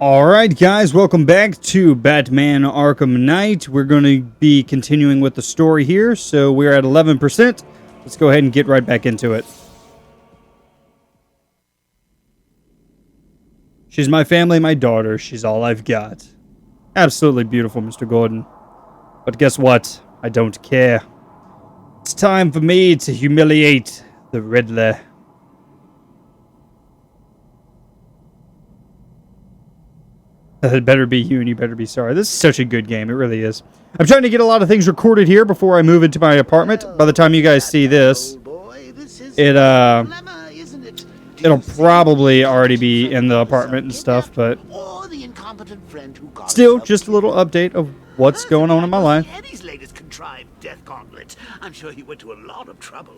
Alright guys, welcome back to Batman Arkham Knight. We're going to be continuing with the story here, so we're at 11%. Let's go ahead and get right back into it. She's my family, my daughter. She's all I've got. Absolutely beautiful, Mr. Gordon. But guess what? I don't care. It's time for me to humiliate the Riddler. It better be you, and you better be sorry. This is such a good game. It really is. I'm trying to get a lot of things recorded here before I move into my apartment. By the time you guys see this, it'll probably already be in the apartment and stuff, but still, just a little update of what's going on in my life. Eddie's latest contrived death gauntlet. I'm sure he went to a lot of trouble.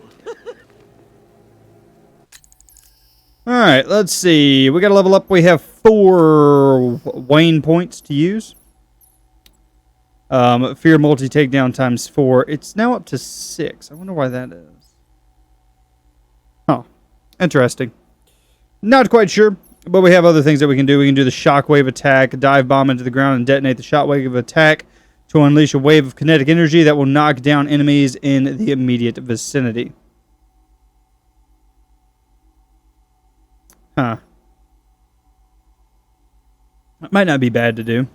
Alright, let's see. We gotta level up. We have 4 Wayne points to use. Fear multi-takedown times 4. It's now up to 6. I wonder why that is. Huh. Interesting. Not quite sure, but we have other things that we can do. We can do the shockwave attack, dive bomb into the ground, and detonate the shockwave attack to unleash a wave of kinetic energy that will knock down enemies in the immediate vicinity. Huh. That might not be bad to do.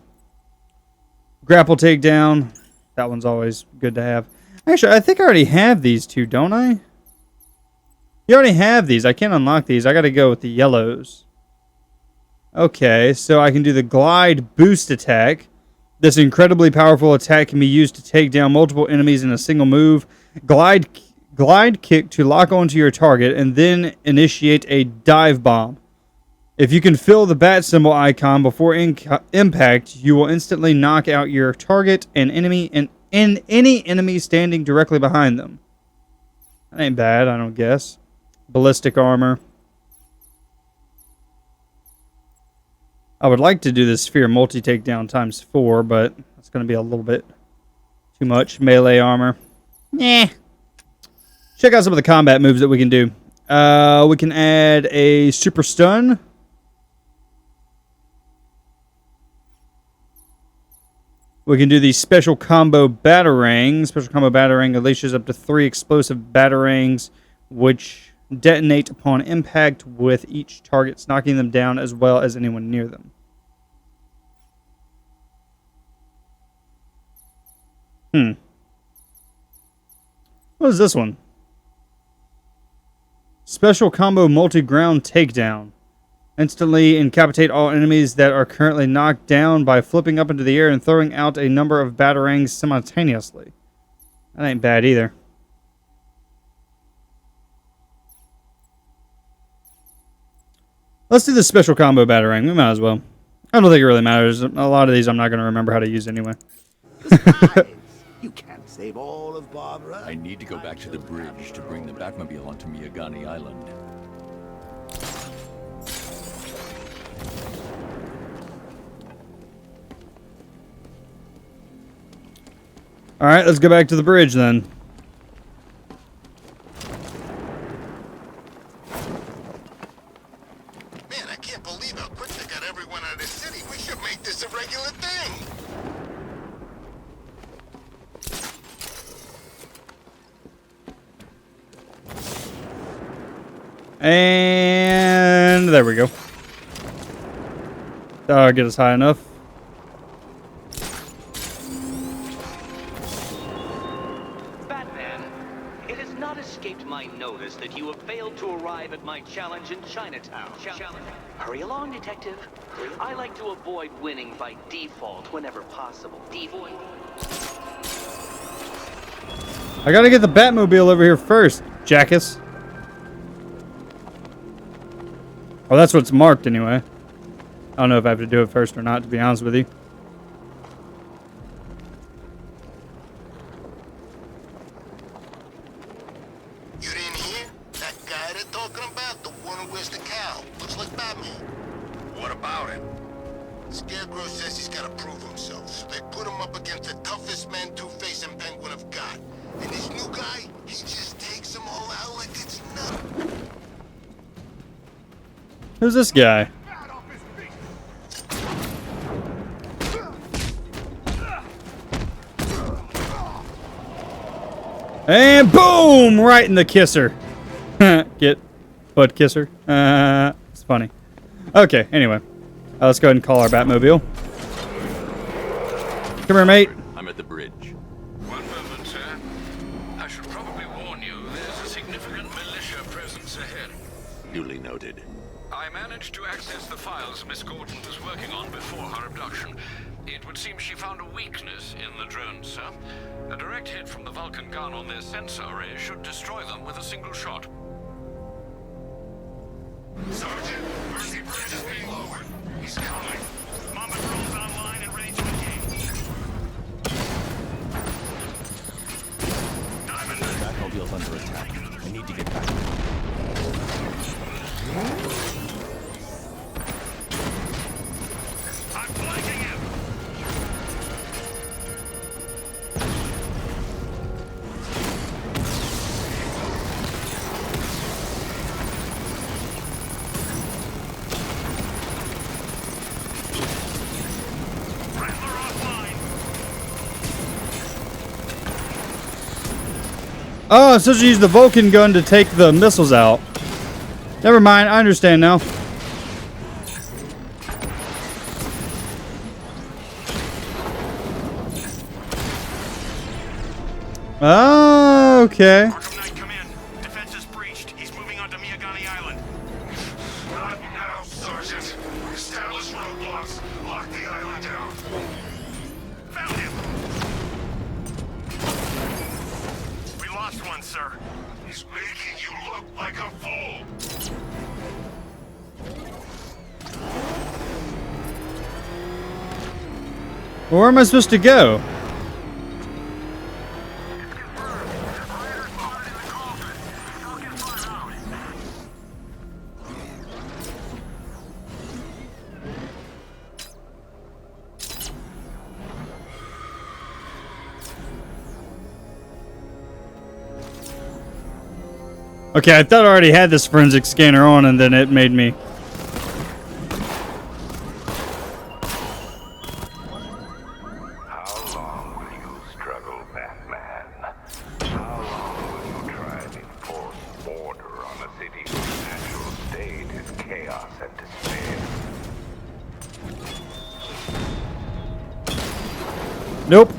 Grapple takedown. That one's always good to have. Actually, I think I already have these two, don't I? You already have these. I can't unlock these. I gotta go with the yellows. Okay, so I can do the glide boost attack. This incredibly powerful attack can be used to take down multiple enemies in a single move. Glide kick to lock onto your target and then initiate a dive bomb. If you can fill the bat symbol icon before impact, you will instantly knock out your target and any enemy standing directly behind them. That ain't bad, I don't guess. Ballistic armor. I would like to do this sphere multi-takedown times 4, but that's going to be a little bit too much. Melee armor. Nah. Check out some of the combat moves that we can do. We can add a super stun. We can do the special combo batarang. Special combo batarang unleashes up to 3 explosive batarangs, which detonate upon impact with each target, knocking them down as well as anyone near them. What is this one? Special combo multi-ground takedown. Instantly incapacitate all enemies that are currently knocked down by flipping up into the air and throwing out a number of batarangs simultaneously. That ain't bad either. Let's do the special combo batarang. We might as well. I don't think it really matters. A lot of these I'm not going to remember how to use anyway. You can't save all of Barbara. I need to go back to the bridge to bring the Batmobile onto Miyagani Island. Alright, let's go back to the bridge then. Man, I can't believe how quick they got everyone out of the city. We should make this a regular thing. And there we go. That'll get us high enough. Batman, it has not escaped my notice that you have failed to arrive at my challenge in Chinatown. Hurry along, detective. I like to avoid winning by default whenever possible. I gotta get the Batmobile over here first, jackass. Oh, that's what's marked anyway. I don't know if I have to do it first or not, to be honest with you. You didn't hear? That guy they're talking about, the one who wears the cowl. Looks like Batman. What about him? Scarecrow says he's gotta prove himself, so they put him up against the toughest men Two-Face and Penguin have got. And this new guy, he just takes them all out like it's nothing. Who's this guy? And boom! Right in the kisser. Get butt kisser. It's funny. Okay, anyway. Let's go ahead and call our Batmobile. Come here, mate. I'm at the bridge. One moment, sir. I should probably warn you, there's a significant militia presence ahead. Duly noted. I managed to access the files Miss Gordon was working on before her abduction. It would seem she found a weakness in the drones, sir. A direct hit from the Vulcan gun on their sensor array should destroy them with a single shot. Sergeant, Mercy Bridge is being lowered. He's coming. Mama drones online and ready to engage. Diamond! Batmobile's under attack. I need to get back. I'm flanking him! Rattler offline! Oh, I'm supposed to use the Vulcan gun to take the missiles out. Never mind, I understand now. Oh, okay. Arkham Knight, come in. Defense is breached. He's moving onto Miyagani Island. Not now, Sergeant. Establish roadblocks. Lock the island down. Found him! We lost one, sir. He's making you look like a fool. Well, where am I supposed to go? Okay, I thought I already had this forensic scanner on, and then it made me. How long will you struggle, Batman? How long will you try to enforce order on a city whose natural state is chaos and despair? Nope.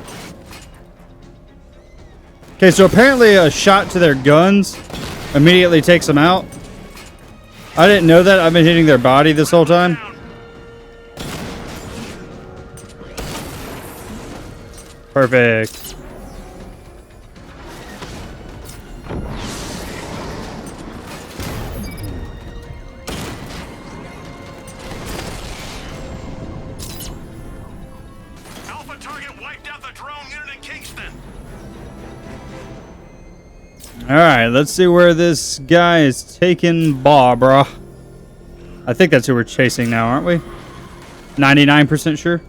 Okay, so apparently a shot to their guns immediately takes them out. I didn't know that. I've been hitting their body this whole time. Perfect. Alpha target wiped out the drone unit in Kingston. Alright, let's see where this guy is taking Barbara. I think that's who we're chasing now, aren't we? 99% sure?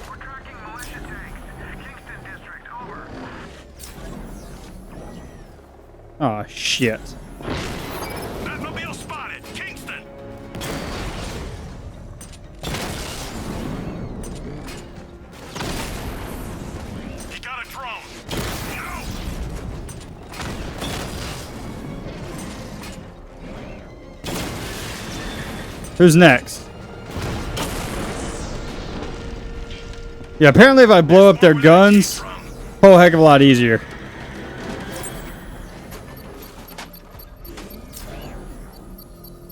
We're tracking militia tanks. Kingston District, over. Oh, shit. Batmobile spotted. Kingston. He got a drone. No. Who's next? Yeah, apparently if I blow up their guns, whole heck of a lot easier.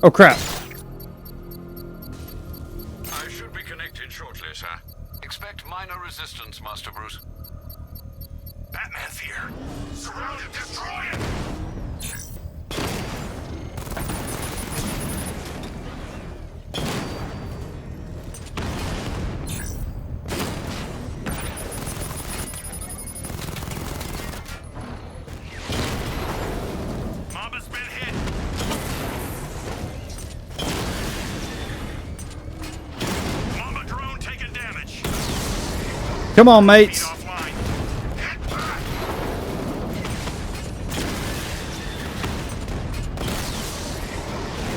Oh, crap. I should be connected shortly, sir. Expect minor resistance, Master Bruce. Batman's here. Surround it, destroy it. Mama's been hit. Mama drone taking damage. Come on, mates. Offline. Get back.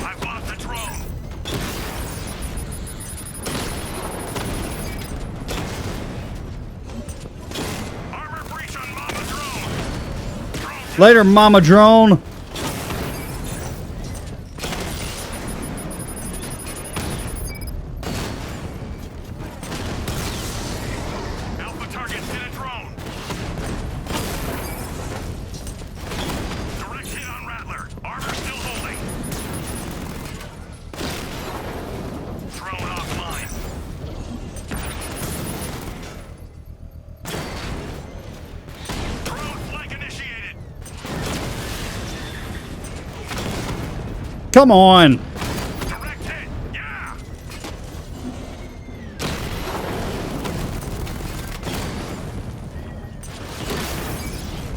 I've lost the drone. Later, Mama Drone. Alpha target's in a drone. Direct hit on Rattler. Armor still holding. Drone offline. Drone flank initiated. Come on. Direct hit. Yeah.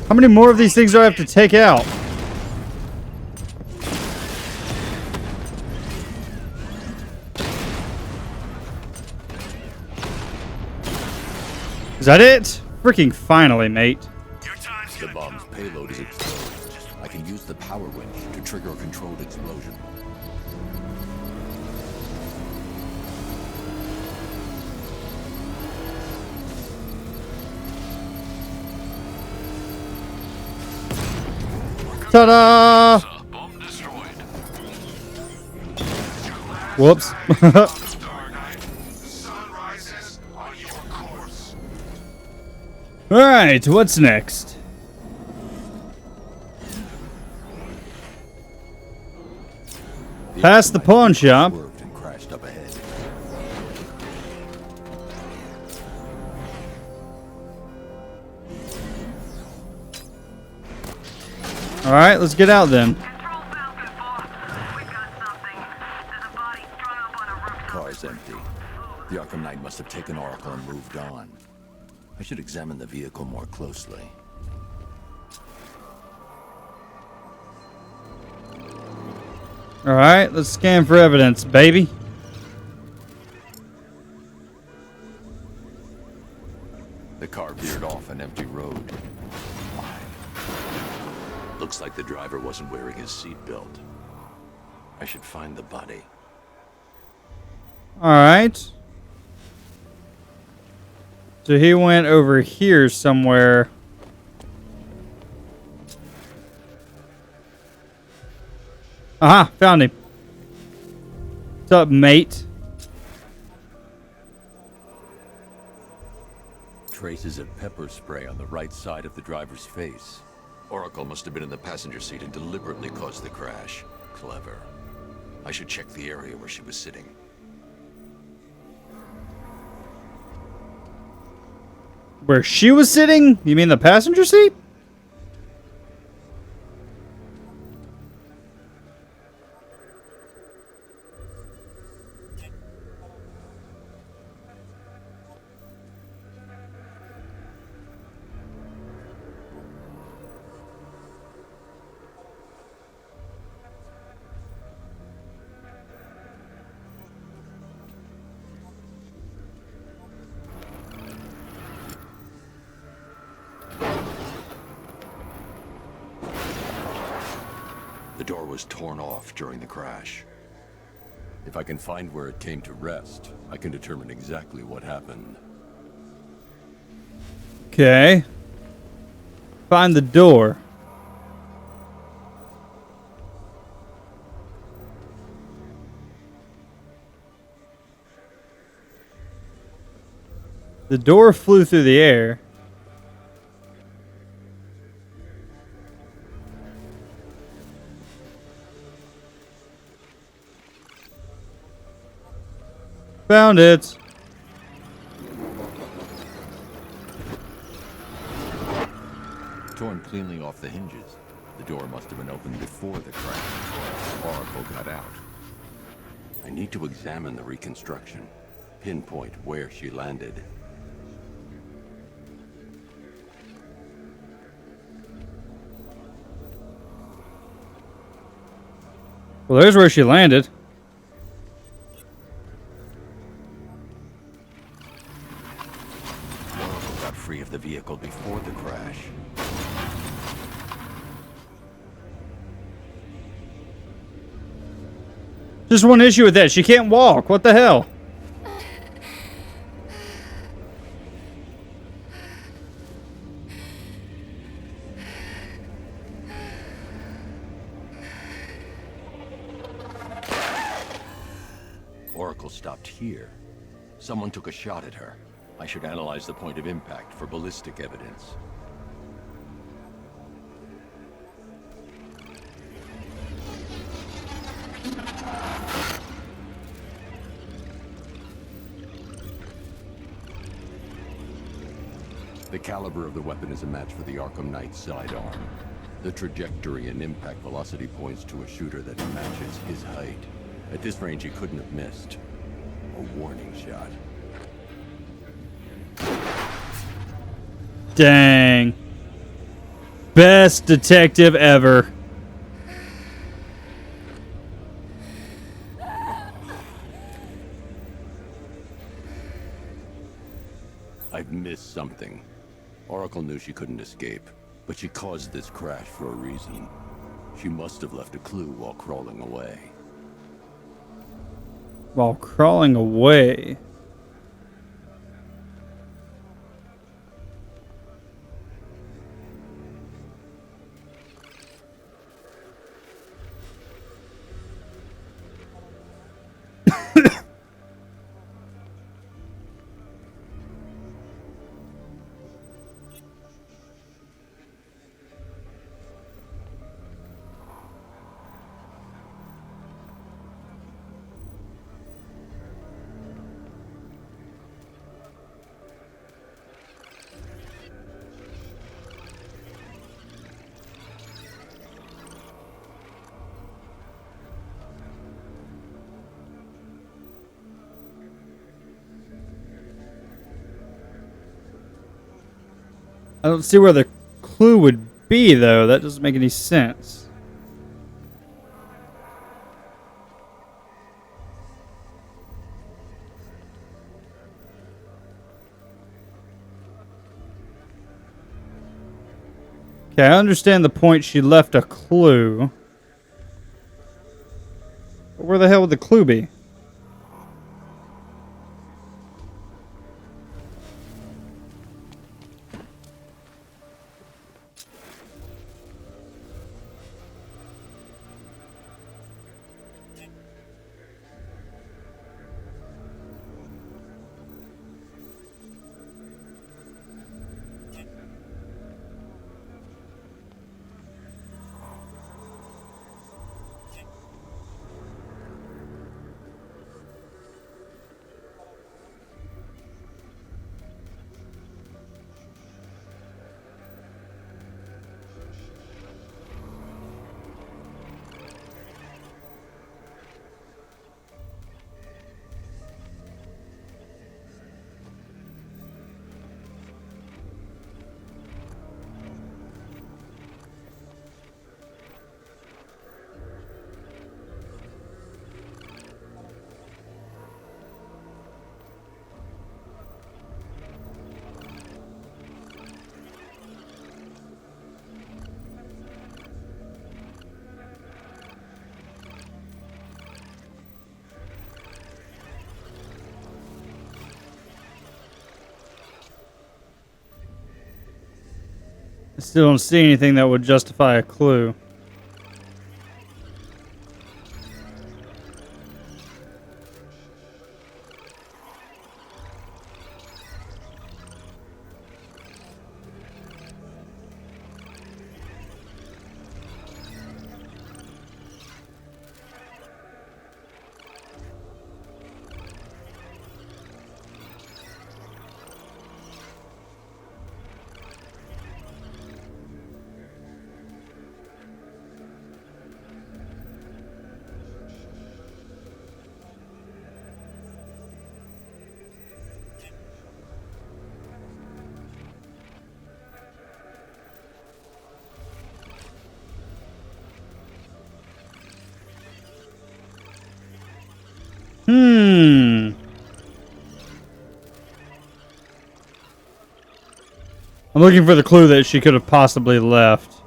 How many more of these things do I have to take out? Is that it? Freaking finally, mate. Your time's The gonna bomb's come. payload is exposed. I can use the power winch to trigger a controlled explosion. Ta-da! Bomb destroyed. Whoops. Dark Knight. Sun rises on your course. Alright, what's next? Past the pawn shop. Swerved and crashed up ahead. Alright, let's get out then. Control Falcon 4. We got something. There's a body strung up on a rooftop. Car's empty. The Arkham Knight must have taken Oracle and moved on. I should examine the vehicle more closely. Alright, let's scan for evidence, baby. The car veered off an empty road. Why? Looks like the driver wasn't wearing his seatbelt. I should find the body. Alright. So he went over here somewhere. Aha, found him. What's up, mate? Traces of pepper spray on the right side of the driver's face. Oracle must have been in the passenger seat and deliberately caused the crash. Clever. I should check the area where she was sitting. Where she was sitting? You mean the passenger seat? The door was torn off during the crash. If I can find where it came to rest, I can determine exactly what happened. Okay. Find the door. The door flew through the air. Found it. Torn cleanly off the hinges. The door must have been opened before the crash. Oracle got out. I need to examine the reconstruction. Pinpoint where she landed. Well, there's where she landed. Oracle got free of the vehicle before the crash. Just one issue with that. She can't walk. What the hell? stopped here. Someone took a shot at her. I should analyze the point of impact for ballistic evidence. The caliber of the weapon is a match for the Arkham Knight sidearm. The trajectory and impact velocity points to a shooter that matches his height. At this range, he couldn't have missed. A warning shot. Dang. Best detective ever. I've missed something. Oracle knew she couldn't escape, but she caused this crash for a reason. She must have left a clue while crawling away. While crawling away. I don't see where the clue would be, though. That doesn't make any sense. Okay, I understand the point. She left a clue. But where the hell would the clue be? I still don't see anything that would justify a clue. I'm looking for the clue that she could have possibly left.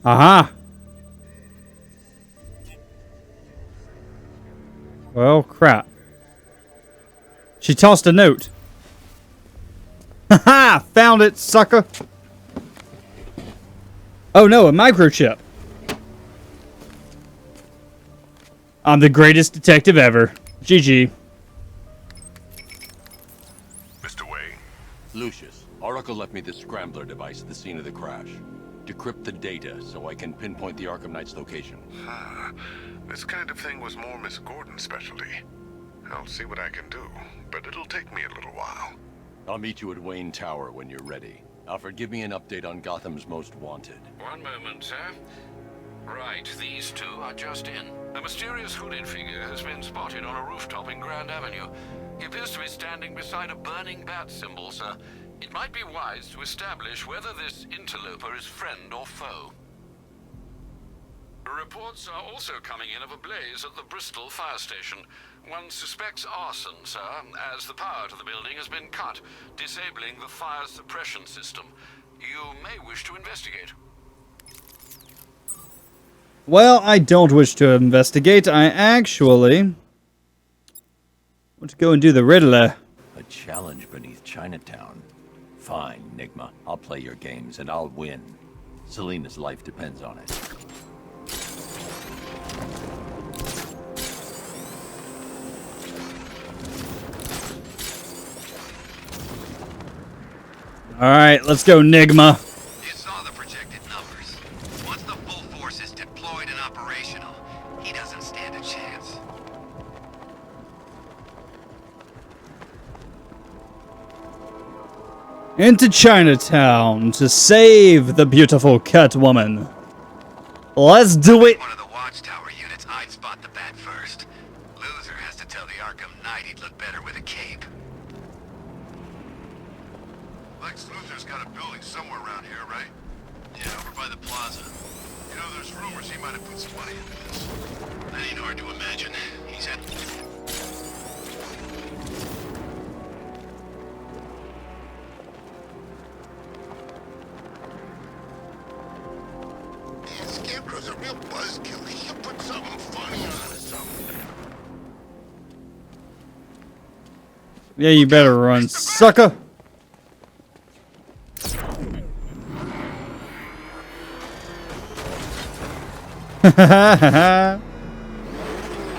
Aha! Well, crap. She tossed a note. Haha! Found it, sucker! Oh no, a microchip. I'm the greatest detective ever. GG. Mr. Wayne? Lucius, Oracle left me the scrambler device at the scene of the crash. Decrypt the data so I can pinpoint the Arkham Knight's location. This kind of thing was more Miss Gordon's specialty. I'll see what I can do, but it'll take me a little while. I'll meet you at Wayne Tower when you're ready. Alfred, give me an update on Gotham's Most Wanted. One moment, sir. Right, these two are just in. A mysterious hooded figure has been spotted on a rooftop in Grand Avenue. He appears to be standing beside a burning bat symbol, sir. It might be wise to establish whether this interloper is friend or foe. Reports are also coming in of a blaze at the Bristol fire station. One suspects arson, sir, as the power to the building has been cut, disabling the fire suppression system. You may wish to investigate. Well, I don't wish to investigate. I actually want to go and do the Riddler. A challenge beneath Chinatown. Fine, Nigma. I'll play your games and I'll win. Selena's life depends on it. Alright, let's go, Nigma. You saw the projected numbers. Once the full force is deployed and operational, he doesn't stand a chance. Into Chinatown to save the beautiful Catwoman. Let's do it. One of the watchtower units, I'd spot the bat first. Loser has to tell the Arkham Knight he'd look better with a cape. Lex Luthor's got a building somewhere around here, right? Yeah, over by the plaza. You know, there's rumors he might have put some money into this. That ain't hard to imagine. He's had... Man, Scarecrow's a real buzzkill. He should put something funny on or something. Yeah, you better run, sucker.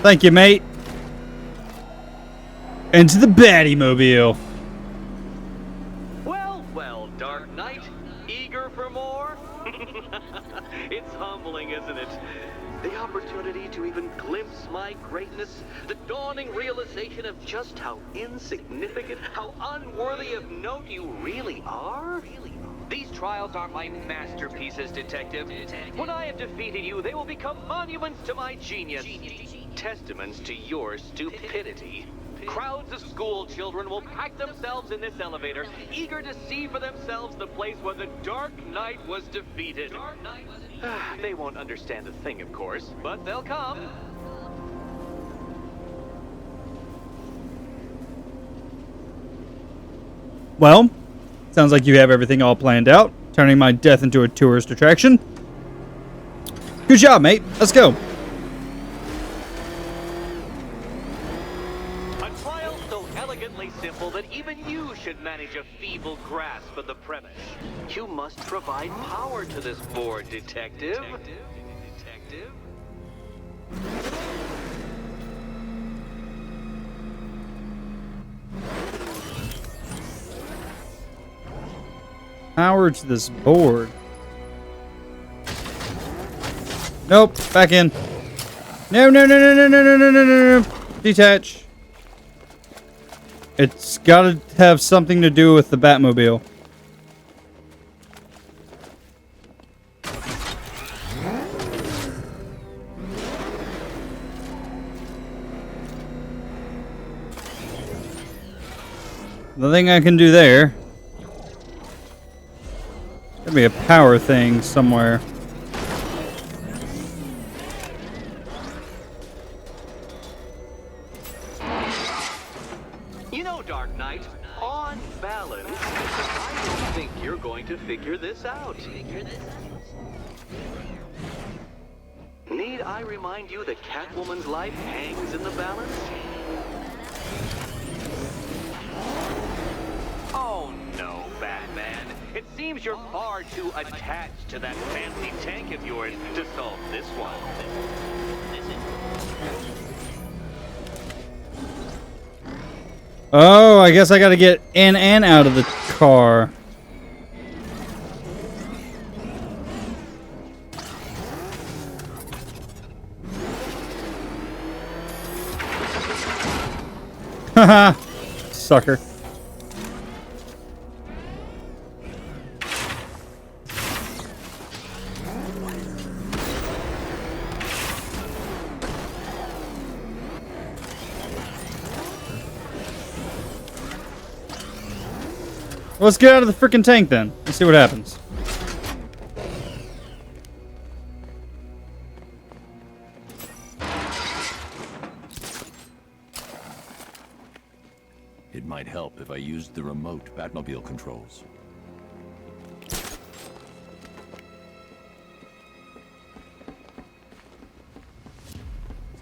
Thank you, mate. Into the Battymobile. Well, well, Dark Knight, eager for more? It's humbling, isn't it? The opportunity to even glimpse my greatness, the dawning realization of just how insignificant, how unworthy of note you really are. These trials are my masterpieces, Detective. When I have defeated you, they will become monuments to my genius, testaments to your stupidity. Crowds of school children will pack themselves in this elevator, eager to see for themselves the place where the Dark Knight was defeated. They won't understand a thing, of course, but they'll come. Well, sounds like you have everything all planned out, turning my death into a tourist attraction. Good job, mate. Let's go. A trial so elegantly simple that even you should manage a feeble grasp of the premise. You must provide power to this board, Detective. Power to this board. Nope. Back in. No, no, no, no, no, no, no, no, no, no, no. Detach. It's gotta have something to do with the Batmobile. Nothing I can do there. There'll be a power thing somewhere. You know, Dark Knight, on balance, I don't think you're going to figure this out. I remind you that Catwoman's life hangs in the balance? Oh no, Batman. It seems you're far too attached to that fancy tank of yours to solve this one. Oh, I guess I gotta get in and out of the car. Haha, sucker. Let's get out of the freaking tank then. Let's see what happens. It might help if I used the remote Batmobile controls.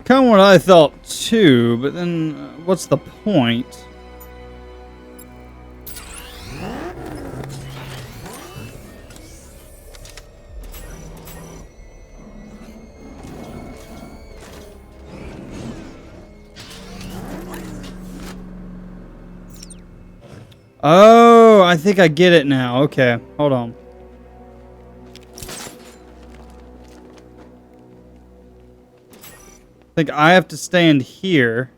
Kind of what I thought too, but then what's the point? Oh, I think I get it now. Okay, hold on. I think I have to stand here.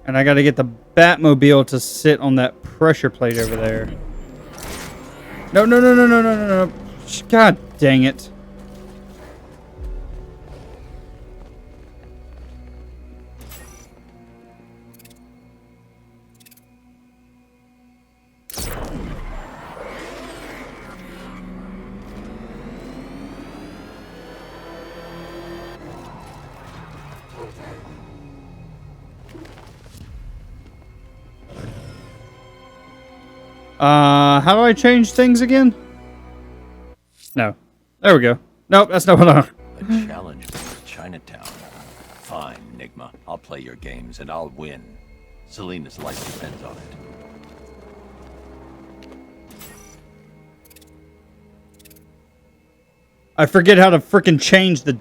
And I gotta get the Batmobile to sit on that pressure plate over there. No, no, no, no, no, no, no, no. God dang it. How do I change things again? No. There we go. Nope, that's not what I... A challenge to Chinatown. Fine, Enigma. I'll play your games and I'll win. Selena's life depends on it. I forget how to frickin' change the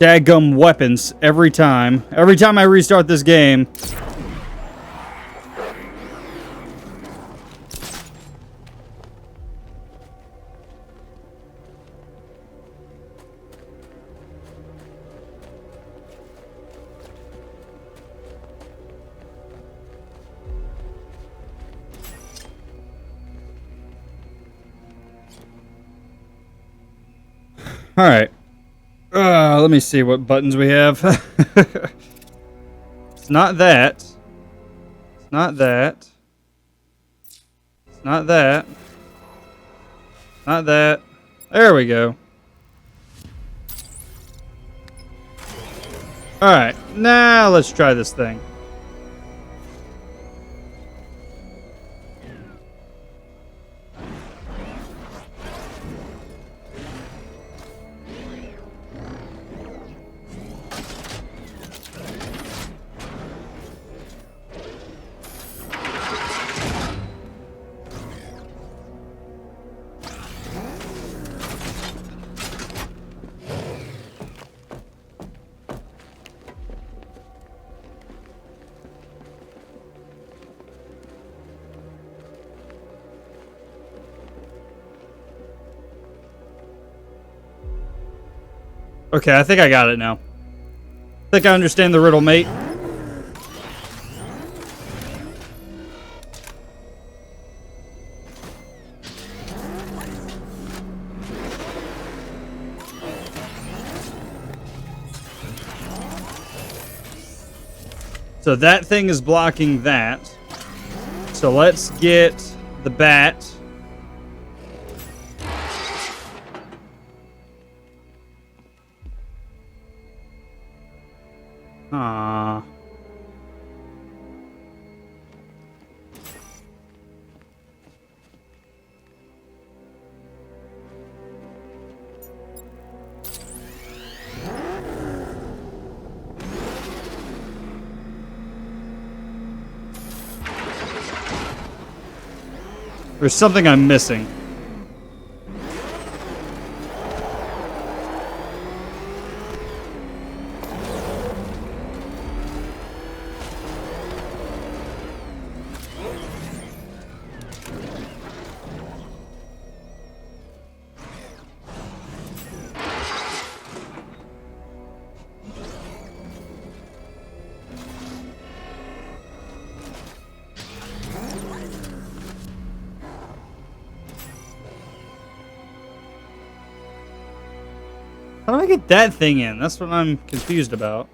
daggum weapons every time. Every time I restart this game. Alright. Let me see what buttons we have. It's not that. It's not that. It's not that. Not that. There we go. Alright. Now let's try this thing. Okay, I think I got it now. I think I understand the riddle, mate. So that thing is blocking that. So let's get the bat. Ah. There's something I'm missing. How do I get that thing in? That's what I'm confused about.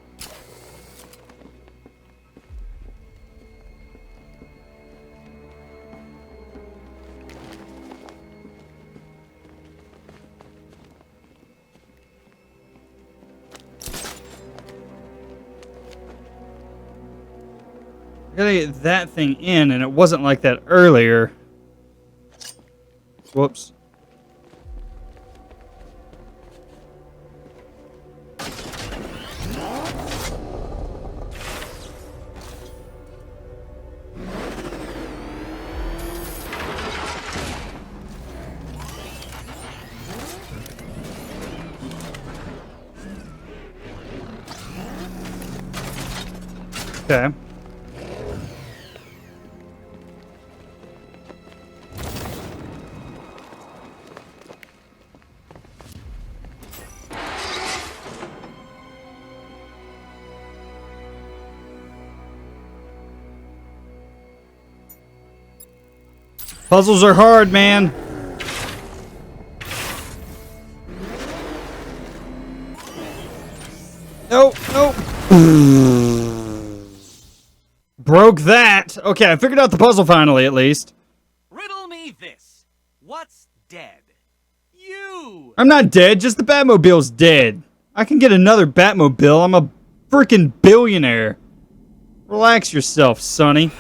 I gotta get that thing in, and it wasn't like that earlier. Whoops. Okay. Puzzles are hard, man. Nope, nope. Broke that. Okay, I figured out the puzzle finally, at least. Riddle me this. What's dead? You! I'm not dead, just the Batmobile's dead. I can get another Batmobile. I'm a freaking billionaire. Relax yourself, Sonny.